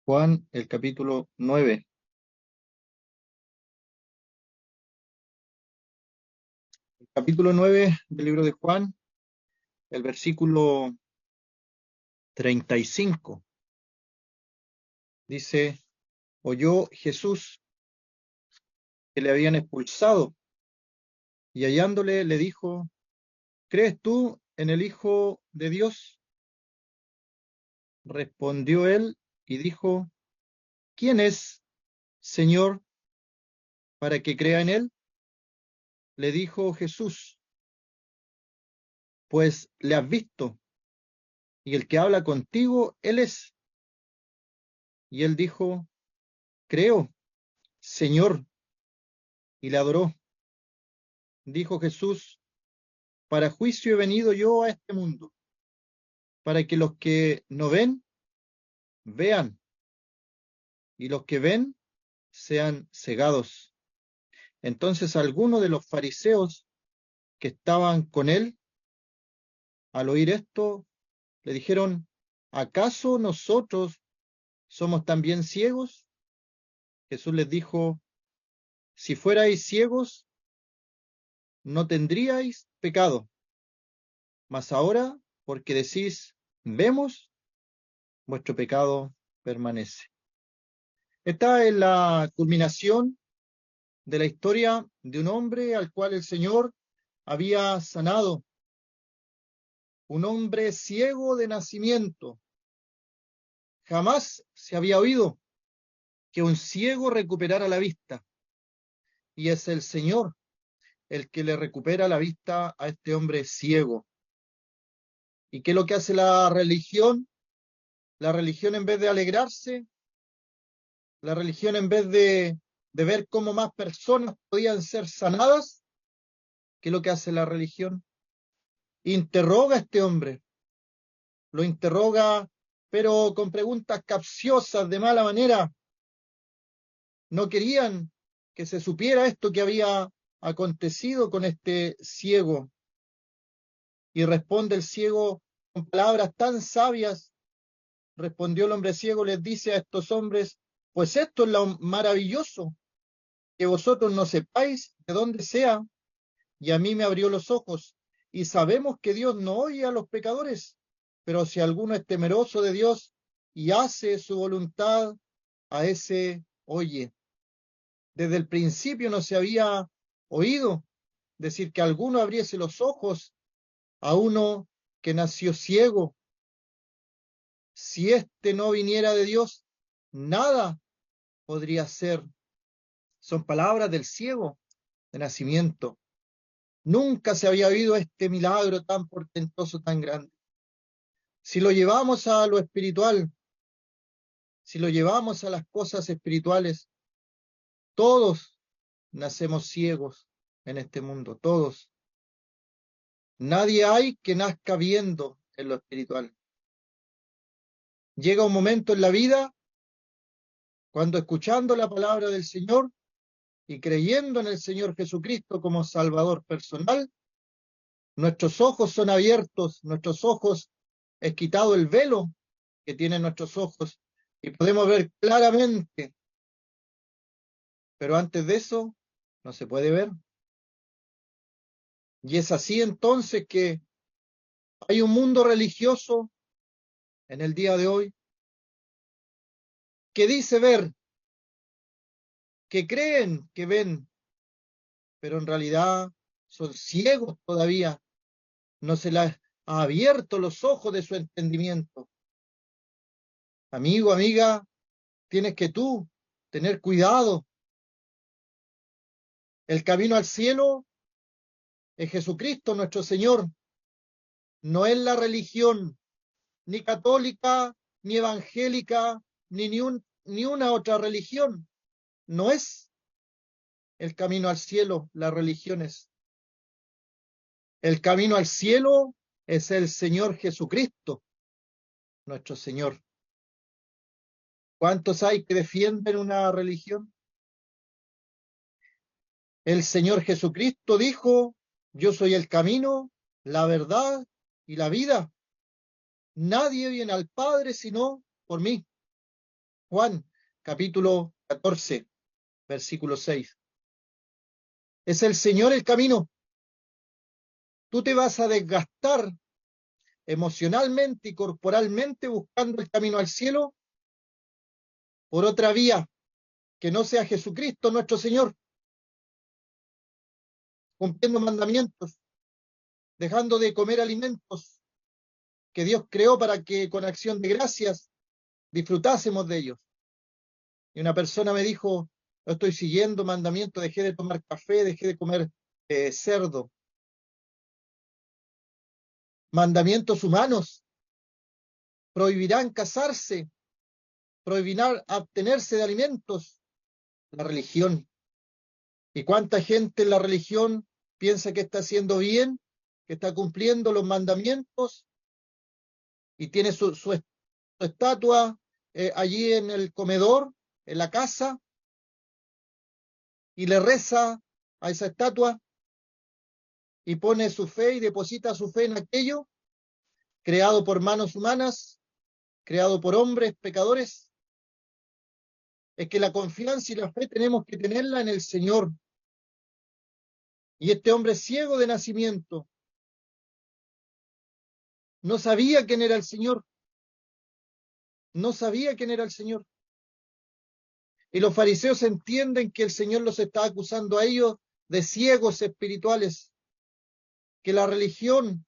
Juan, el capítulo 9. El capítulo 9 del libro de Juan, el versículo 35. Dice, oyó Jesús que le habían expulsado y hallándole le dijo, ¿crees tú en el Hijo de Dios? Respondió él y dijo, ¿quién es, Señor, para que crea en él? Le dijo Jesús, pues le has visto, y el que habla contigo, él es. Y él dijo, creo, Señor, y le adoró. Dijo Jesús, para juicio he venido yo a este mundo, para que los que no ven, vean, y los que ven, sean cegados. Entonces algunos de los fariseos que estaban con él, al oír esto, le dijeron, ¿acaso nosotros somos también ciegos? Jesús les dijo, si fuerais ciegos, no tendríais pecado, mas ahora, porque decís, vemos, vuestro pecado permanece. Esta es la culminación de la historia de un hombre al cual el Señor había sanado, un hombre ciego de nacimiento. Jamás se había oído que un ciego recuperara la vista, y es el Señor el que le recupera la vista a este hombre ciego. ¿Y qué es lo que hace la religión? La religión, en vez de alegrarse, la religión, en vez de ver cómo más personas podían ser sanadas, ¿qué es lo que hace la religión? Interroga a este hombre, lo interroga, pero con preguntas capciosas, de mala manera. No querían que se supiera esto que había acontecido con este ciego. Y responde el ciego con palabras tan sabias. Respondió el hombre ciego, les dice a estos hombres, pues esto es lo maravilloso, que vosotros no sepáis de dónde sea, y a mí me abrió los ojos. Y sabemos que Dios no oye a los pecadores, pero si alguno es temeroso de Dios y hace su voluntad, a ese oye. Desde el principio no se había oído decir que alguno abriese los ojos a uno que nació ciego. Si éste no viniera de Dios, nada podría ser. Son palabras del ciego de nacimiento. Nunca se había oído este milagro tan portentoso, tan grande. Si lo llevamos a lo espiritual, si lo llevamos a las cosas espirituales, todos nacemos ciegos en este mundo, todos. Nadie hay que nazca viendo en lo espiritual. Llega un momento en la vida cuando, escuchando la palabra del Señor y creyendo en el Señor Jesucristo como Salvador personal, nuestros ojos son abiertos, nuestros ojos es quitado el velo que tienen nuestros ojos y podemos ver claramente, pero antes de eso no se puede ver. Y es así entonces que hay un mundo religioso en el día de hoy que dice ver, que creen que ven, pero en realidad son ciegos todavía, no se les ha abierto los ojos de su entendimiento. Amigo, amiga, tienes que tú tener cuidado. El camino al cielo es Jesucristo nuestro Señor, no es la religión, ni católica, ni evangélica, ni una otra religión. No es el camino al cielo, las religiones. El camino al cielo es el Señor Jesucristo, nuestro Señor. ¿Cuántos hay que defienden una religión? El Señor Jesucristo dijo, yo soy el camino, la verdad y la vida. Nadie viene al Padre sino por mí. Juan, capítulo 14, versículo 6. ¿Es el Señor el camino? Tú te vas a desgastar emocionalmente y corporalmente buscando el camino al cielo por otra vía que no sea Jesucristo nuestro Señor, cumpliendo mandamientos, dejando de comer alimentos que Dios creó para que con acción de gracias disfrutásemos de ellos. Y una persona me dijo, no estoy siguiendo mandamientos, dejé de tomar café, dejé de comer cerdo. Mandamientos humanos prohibirán casarse, prohibirán abstenerse de alimentos. La religión. ¿Y cuánta gente en la religión piensa que está haciendo bien, que está cumpliendo los mandamientos y tiene su estatua allí en el comedor, en la casa, y le reza a esa estatua y pone su fe y deposita su fe en aquello creado por manos humanas, creado por hombres pecadores? Es que la confianza y la fe tenemos que tenerla en el Señor. Y este hombre ciego de nacimiento no sabía quién era el Señor, no sabía quién era el Señor. Y los fariseos entienden que el Señor los está acusando a ellos de ciegos espirituales, que la religión,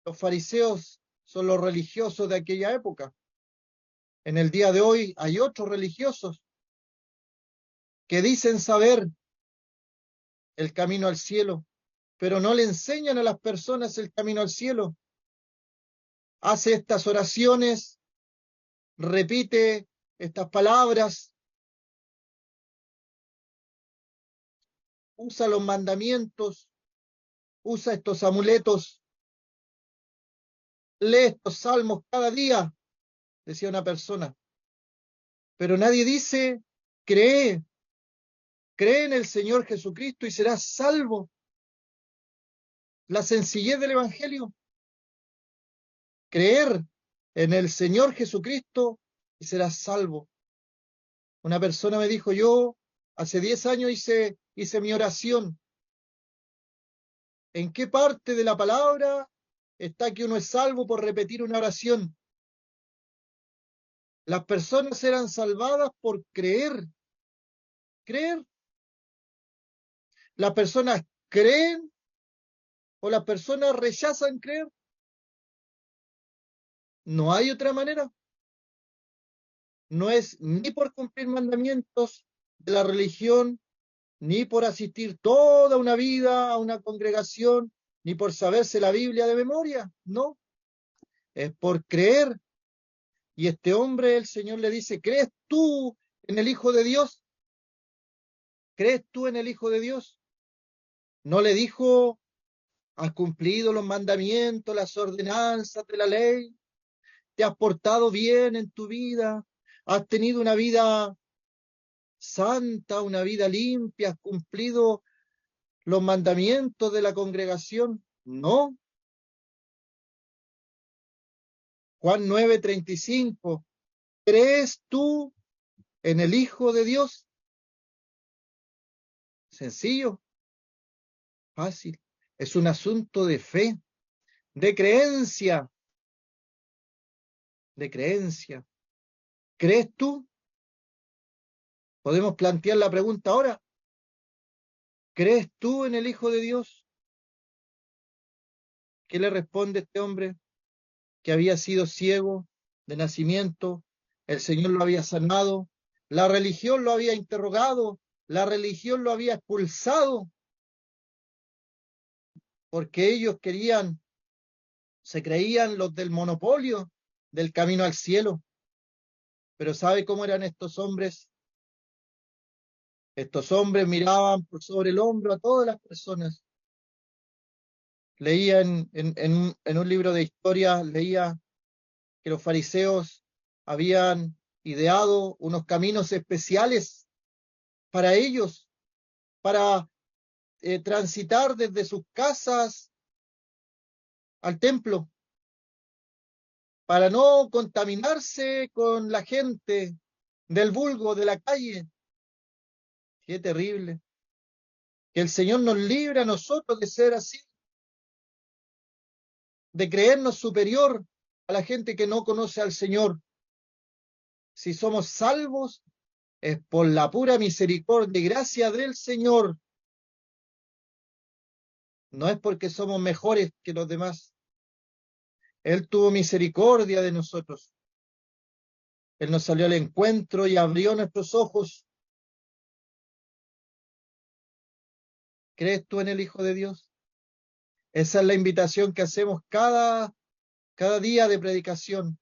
los fariseos son los religiosos de aquella época. En el día de hoy hay otros religiosos que dicen saber el camino al cielo, pero no le enseñan a las personas el camino al cielo. Hace estas oraciones, repite estas palabras, usa los mandamientos, usa estos amuletos, lee estos salmos cada día, decía una persona. Pero nadie dice, cree, cree en el Señor Jesucristo y serás salvo. La sencillez del Evangelio, creer en el Señor Jesucristo y serás salvo. Una persona me dijo, yo hace 10 años hice mi oración. ¿En qué parte de la palabra está que uno es salvo por repetir una oración? Las personas eran salvadas por creer. Creer. Las personas creen o las personas rechazan creer. No hay otra manera. No es ni por cumplir mandamientos de la religión, ni por asistir toda una vida a una congregación, ni por saberse la Biblia de memoria. No, es por creer. Y este hombre, el Señor le dice, ¿crees tú en el Hijo de Dios? ¿Crees tú en el Hijo de Dios? No le dijo, ¿has cumplido los mandamientos, las ordenanzas de la ley? ¿Te has portado bien en tu vida? ¿Has tenido una vida santa, una vida limpia? ¿Has cumplido los mandamientos de la congregación? No. Juan 9:35. ¿Crees tú en el Hijo de Dios? Sencillo, fácil. Es un asunto de fe, de creencia, de creencia. ¿Crees tú? Podemos plantear la pregunta ahora. ¿Crees tú en el Hijo de Dios? ¿Qué le responde este hombre que había sido ciego de nacimiento? El Señor lo había sanado, la religión lo había interrogado, la religión lo había expulsado, porque ellos se creían los del monopolio del camino al cielo. Pero ¿sabe cómo eran estos hombres? Estos hombres miraban por sobre el hombro a todas las personas. Leía en un libro de historia, leía que los fariseos habían ideado unos caminos especiales para ellos, para transitar desde sus casas al templo, para no contaminarse con la gente, del vulgo, de la calle. Qué terrible. Que el Señor nos libre a nosotros de ser así, de creernos superior a la gente que no conoce al Señor. Si somos salvos, es por la pura misericordia y gracia del Señor. No es porque somos mejores que los demás. Él tuvo misericordia de nosotros. Él nos salió al encuentro y abrió nuestros ojos. ¿Crees tú en el Hijo de Dios? Esa es la invitación que hacemos cada día de predicación.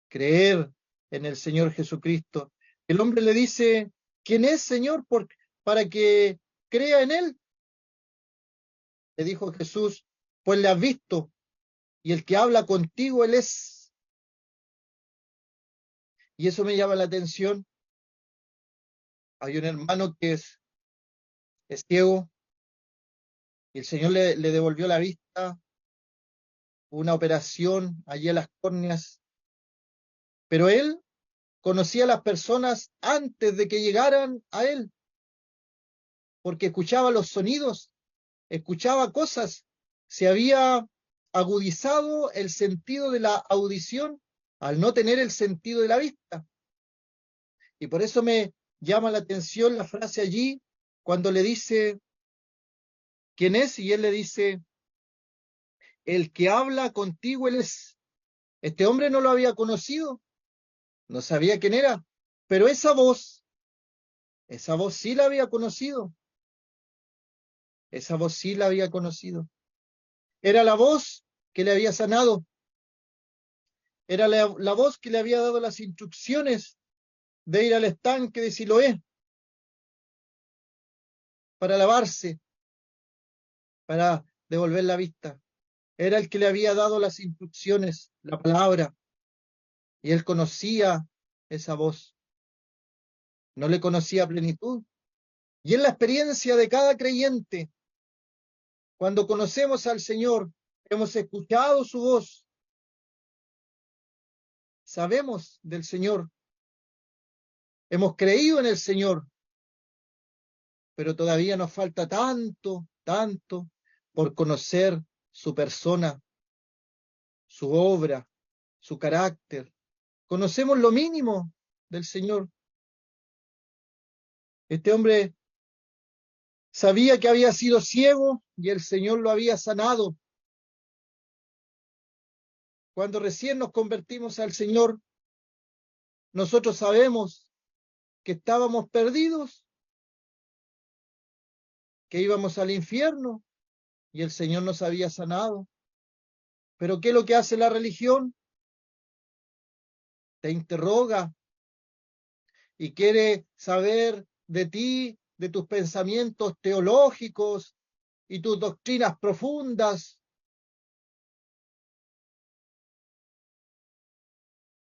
Creer en el Señor Jesucristo. El hombre le dice, ¿quién es, Señor? Para que crea en Él. Le dijo Jesús, pues le has visto, y el que habla contigo, Él es. Y eso me llama la atención. Hay un hermano que es ciego, y el Señor le devolvió la vista, una operación allí a las córneas, pero él conocía a las personas antes de que llegaran a él, porque escuchaba los sonidos, escuchaba cosas, se había agudizado el sentido de la audición al no tener el sentido de la vista. Y por eso me llama la atención la frase allí, cuando le dice, ¿quién es? Y él le dice, el que habla contigo, él es. Este hombre no lo había conocido, no sabía quién era, pero esa voz sí la había conocido, esa voz sí la había conocido. Era la voz que le había sanado, era la voz que le había dado las instrucciones de ir al estanque de Siloé para lavarse, para devolver la vista. Era el que le había dado las instrucciones, la palabra, y él conocía esa voz, no le conocía a plenitud. Y en la experiencia de cada creyente, cuando conocemos al Señor, hemos escuchado su voz, sabemos del Señor, hemos creído en el Señor, pero todavía nos falta tanto, tanto por conocer su persona, su obra, su carácter. Conocemos lo mínimo del Señor. Este hombre sabía que había sido ciego y el Señor lo había sanado. Cuando recién nos convertimos al Señor, nosotros sabemos que estábamos perdidos, que íbamos al infierno y el Señor nos había sanado. Pero ¿qué es lo que hace la religión? Te interroga y quiere saber de ti, de tus pensamientos teológicos y tus doctrinas profundas.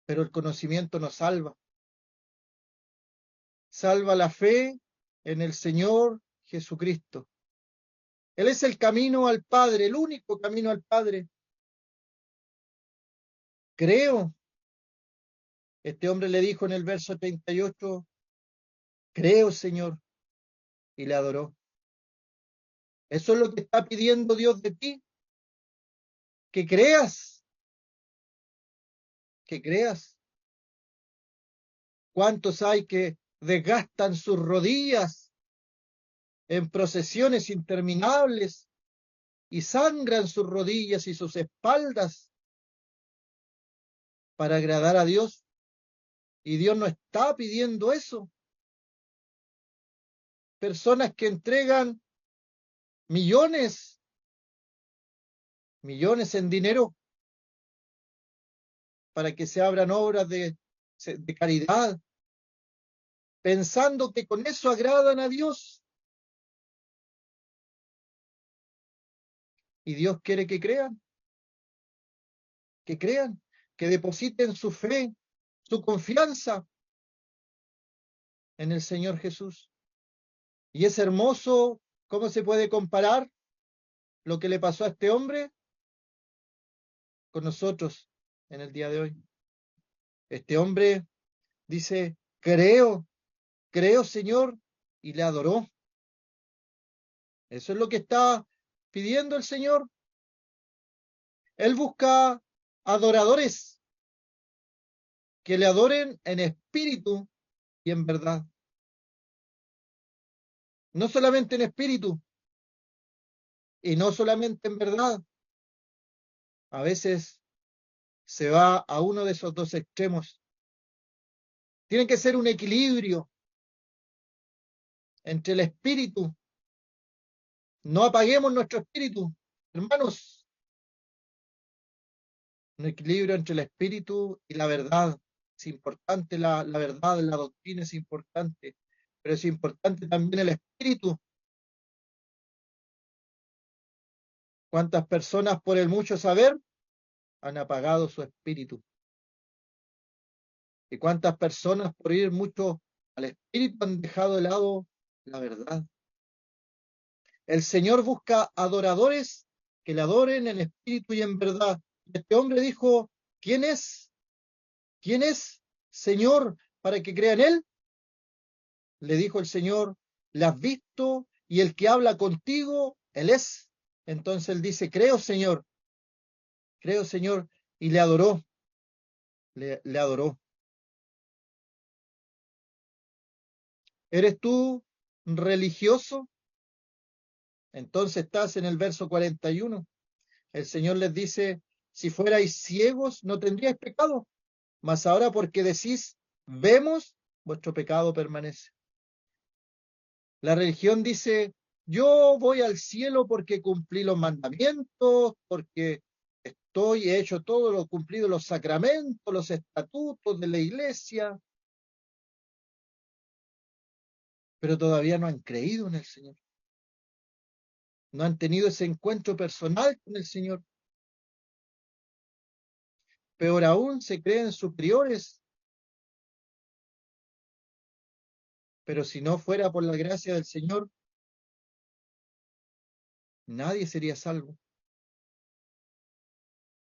Pero el conocimiento no salva. Salva la fe en el Señor Jesucristo. Él es el camino al Padre, el único camino al Padre. Creo. Este hombre le dijo en el verso 38, creo, Señor, y le adoró. Eso es lo que está pidiendo Dios de ti, que creas, que creas. ¿Cuántos hay que desgastan sus rodillas en procesiones interminables y sangran sus rodillas y sus espaldas para agradar a Dios? Y Dios no está pidiendo eso. Personas que entregan millones, millones en dinero para que se abran obras de caridad, pensando que con eso agradan a Dios. Y Dios quiere que crean, que depositen su fe, su confianza en el Señor Jesús. Y es hermoso cómo se puede comparar lo que le pasó a este hombre con nosotros en el día de hoy. Este hombre dice, creo, creo, Señor, y le adoró. Eso es lo que está pidiendo el Señor. Él busca adoradores que le adoren en espíritu y en verdad. No solamente en espíritu y no solamente en verdad. A veces se va a uno de esos dos extremos. Tiene que ser un equilibrio entre el espíritu. No apaguemos nuestro espíritu, hermanos. Un equilibrio entre el espíritu y la verdad. Es importante la verdad, la doctrina es importante, pero es importante también el espíritu. ¿Cuántas personas por el mucho saber han apagado su espíritu? ¿Y cuántas personas por ir mucho al espíritu han dejado de lado la verdad? El Señor busca adoradores que le adoren en espíritu y en verdad. Este hombre dijo, ¿quién es? ¿Quién es, Señor, para que crea en él? Le dijo el Señor, ¿le has visto? Y el que habla contigo, él es. Entonces él dice, creo, Señor, y le adoró, le adoró. ¿Eres tú religioso? Entonces estás en el verso 41. El Señor les dice, si fuerais ciegos, no tendríais pecado, mas ahora porque decís, vemos, vuestro pecado permanece. La religión dice, yo voy al cielo porque cumplí los mandamientos, porque he hecho todo lo cumplido, los sacramentos, los estatutos de la iglesia, pero todavía no han creído en el Señor. No han tenido ese encuentro personal con el Señor. Peor aún, se creen superiores, pero si no fuera por la gracia del Señor, nadie sería salvo.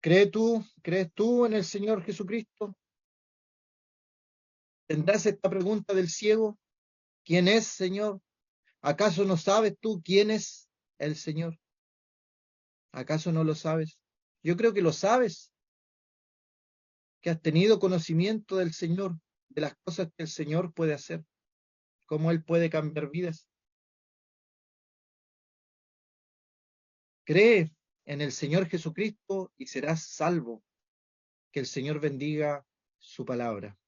¿Crees tú en el Señor Jesucristo? ¿Tendrás esta pregunta del ciego? ¿Quién es, Señor? ¿Acaso no sabes tú quién es el Señor? ¿Acaso no lo sabes? Yo creo que lo sabes, que has tenido conocimiento del Señor, de las cosas que el Señor puede hacer, cómo Él puede cambiar vidas. Cree en el Señor Jesucristo y serás salvo. Que el Señor bendiga su palabra.